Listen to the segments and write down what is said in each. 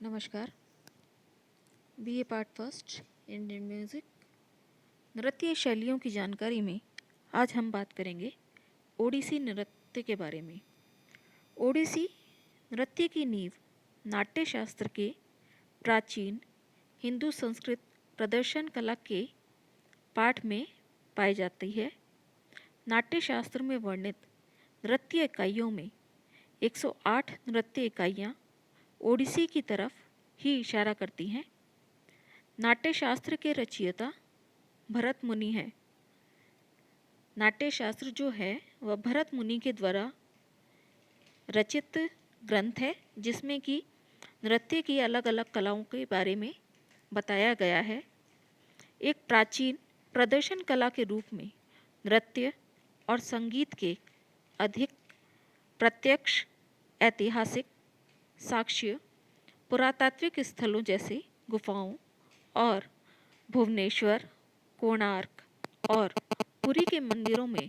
नमस्कार। BA part first Indian music नृत्य शैलियों की जानकारी में आज हम बात करेंगे ओडिसी नृत्य के बारे में। ओडिसी नृत्य की नींव नाट्य शास्त्र के प्राचीन हिंदू संस्कृत प्रदर्शन कला के पाठ में पाई जाती है। नाट्य शास्त्र में वर्णित नृत्य इकाइयों में 108 नृत्य इकाइयाँ ओडिसी की तरफ ही इशारा करती हैं। नाट्य शास्त्र के रचयिता भरत मुनि हैं। नाट्य शास्त्र जो है वह भरत मुनि के द्वारा रचित ग्रंथ है, जिसमें कि नृत्य की अलग अलग कलाओं के बारे में बताया गया है। एक प्राचीन प्रदर्शन कला के रूप में नृत्य और संगीत के अधिक प्रत्यक्ष ऐतिहासिक साक्ष्य पुरातात्विक स्थलों जैसे गुफाओं और भुवनेश्वर, कोणार्क और पुरी के मंदिरों में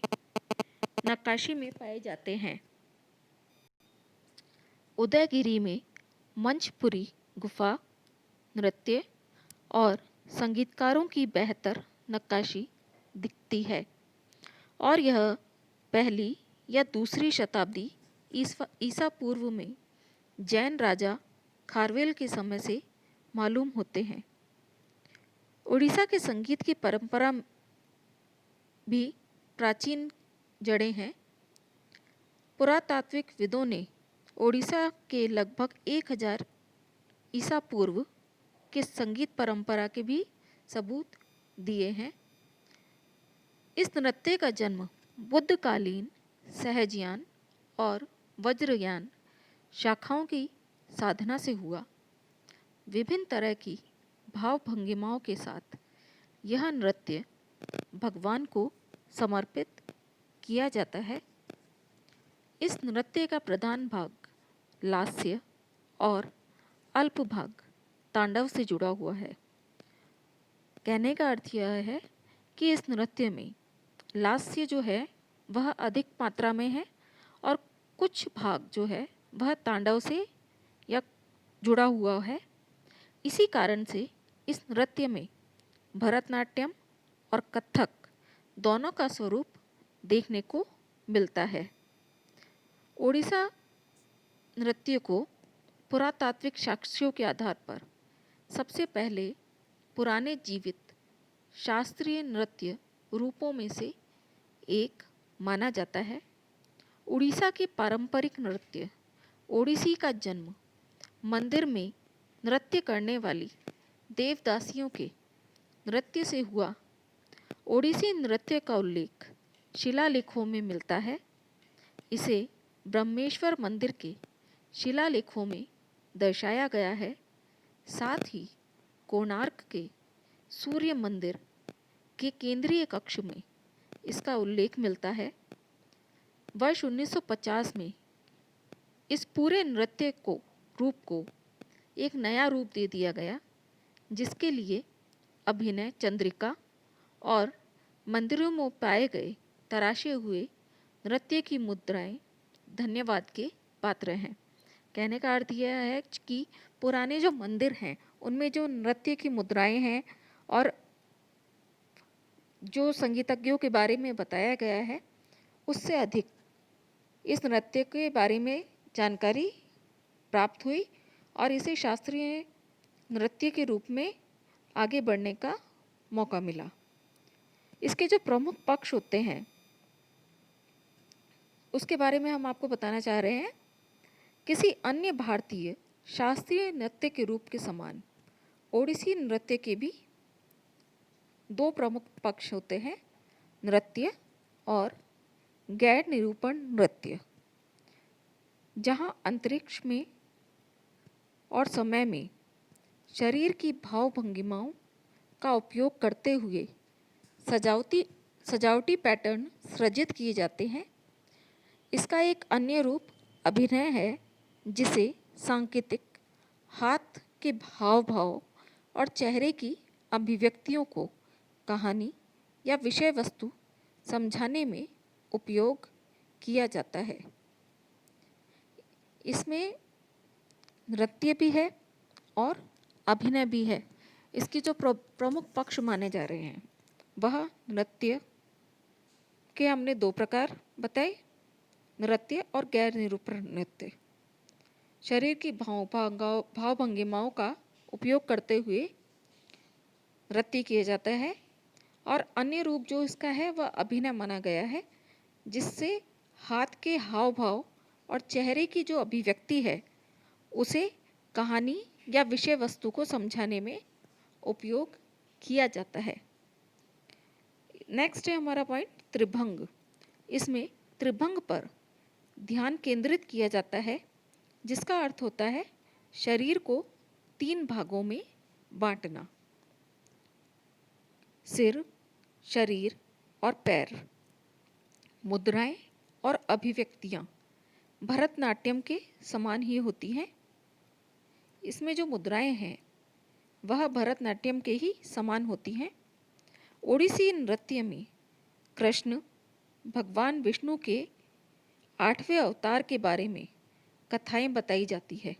नक्काशी में पाए जाते हैं। उदयगिरी में मंचपुरी गुफा नृत्य और संगीतकारों की बेहतर नक्काशी दिखती है और यह पहली या दूसरी शताब्दी ईसा पूर्व में जैन राजा खारवेल के समय से मालूम होते हैं। उड़ीसा के संगीत की परंपरा भी प्राचीन जड़ें हैं। पुरातात्विक विदों ने ओडिशा के लगभग 1000 ईसा पूर्व के संगीत परंपरा के भी सबूत दिए हैं। इस नृत्य का जन्म बुद्धकालीन सहजयान और वज्रयान शाखाओं की साधना से हुआ। विभिन्न तरह की भाव भंगिमाओं के साथ यह नृत्य भगवान को समर्पित किया जाता है। इस नृत्य का प्रधान भाग लास्य और अल्प भाग तांडव से जुड़ा हुआ है। कहने का अर्थ यह है कि इस नृत्य में लास्य जो है वह अधिक मात्रा में है और कुछ भाग जो है वह तांडव से या जुड़ा हुआ है। इसी कारण से इस नृत्य में भरतनाट्यम और कथक दोनों का स्वरूप देखने को मिलता है। ओडिशा नृत्य को पुरातात्विक साक्ष्यों के आधार पर सबसे पहले पुराने जीवित शास्त्रीय नृत्य रूपों में से एक माना जाता है। उड़ीसा के पारंपरिक नृत्य ओडिसी का जन्म मंदिर में नृत्य करने वाली देवदासियों के नृत्य से हुआ। ओडिसी नृत्य का उल्लेख शिलालेखों में मिलता है। इसे ब्रह्मेश्वर मंदिर के शिलालेखों में दर्शाया गया है। साथ ही कोणार्क के सूर्य मंदिर के केंद्रीय कक्ष में इसका उल्लेख मिलता है। वर्ष 1950 में इस पूरे नृत्य रूप को एक नया रूप दे दिया गया, जिसके लिए अभिनय चंद्रिका और मंदिरों में पाए गए तराशे हुए नृत्य की मुद्राएं धन्यवाद के पात्र हैं। कहने का अर्थ यह है कि पुराने जो मंदिर हैं उनमें जो नृत्य की मुद्राएं हैं और जो संगीतज्ञों के बारे में बताया गया है उससे अधिक इस नृत्य के बारे में जानकारी प्राप्त हुई और इसे शास्त्रीय नृत्य के रूप में आगे बढ़ने का मौका मिला। इसके जो प्रमुख पक्ष होते हैं उसके बारे में हम आपको बताना चाह रहे हैं। किसी अन्य भारतीय शास्त्रीय नृत्य के रूप के समान ओडिसी नृत्य के भी दो प्रमुख पक्ष होते हैं, नृत्य और गैर निरूपण नृत्य, जहां अंतरिक्ष में और समय में शरीर की भाव भंगिमाओं का उपयोग करते हुए सजावटी पैटर्न सृजित किए जाते हैं। इसका एक अन्य रूप अभिनय है, जिसे सांकेतिक हाथ के हाव-भाव और चेहरे की अभिव्यक्तियों को कहानी या विषय वस्तु समझाने में उपयोग किया जाता है। इसमें नृत्य भी है और अभिनय भी है। इसकी जो प्रमुख पक्ष माने जा रहे हैं वह नृत्य के हमने दो प्रकार बताए, नृत्य और गैर निरूपण नृत्य। शरीर की भाव भंगिमाओं का उपयोग करते हुए नृत्य किया जाता है और अन्य रूप जो इसका है वह अभिनय माना गया है, जिससे हाथ के हाव भाव और चेहरे की जो अभिव्यक्ति है उसे कहानी या विषय वस्तु को समझाने में उपयोग किया जाता है। नेक्स्ट है हमारा पॉइंट त्रिभंग। इसमें त्रिभंग पर ध्यान केंद्रित किया जाता है, जिसका अर्थ होता है शरीर को 3 भागों में बांटना, सिर, शरीर और पैर। मुद्राएं और अभिव्यक्तियां भरतनाट्यम के समान ही होती हैं। इसमें जो मुद्राएं हैं वह भरतनाट्यम के ही समान होती हैं। ओडिसी नृत्य में कृष्ण भगवान विष्णु के 8वें अवतार के बारे में कथाएं बताई जाती है।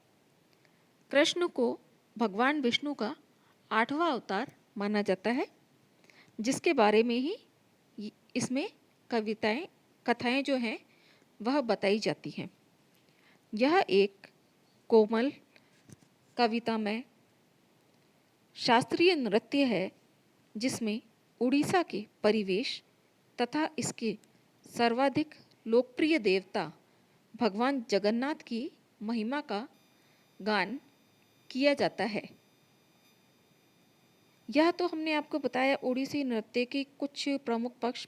कृष्ण को भगवान विष्णु का 8वां अवतार माना जाता है, जिसके बारे में ही इसमें कथाएं जो हैं वह बताई जाती हैं। यह एक कोमल कवितामय शास्त्रीय नृत्य है, जिसमें उड़ीसा के परिवेश तथा इसके सर्वाधिक लोकप्रिय देवता भगवान जगन्नाथ की महिमा का गान किया जाता है। यह तो हमने आपको बताया ओडिसी नृत्य के कुछ प्रमुख पक्ष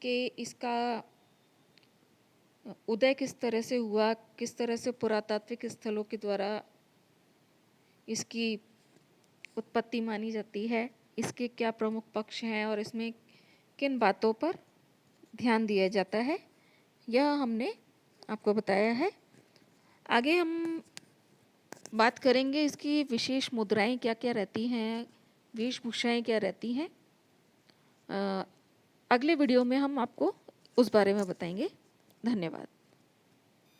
के, इसका उदय किस तरह से हुआ, किस तरह से पुरातात्विक स्थलों के द्वारा इसकी उत्पत्ति मानी जाती है, इसके क्या प्रमुख पक्ष हैं और इसमें किन बातों पर ध्यान दिया जाता है, यह हमने आपको बताया है। आगे हम बात करेंगे इसकी विशेष मुद्राएं क्या क्या रहती हैं, वेशभूषाएं क्या रहती हैं। अगले वीडियो में हम आपको उस बारे में बताएंगे। धन्यवाद।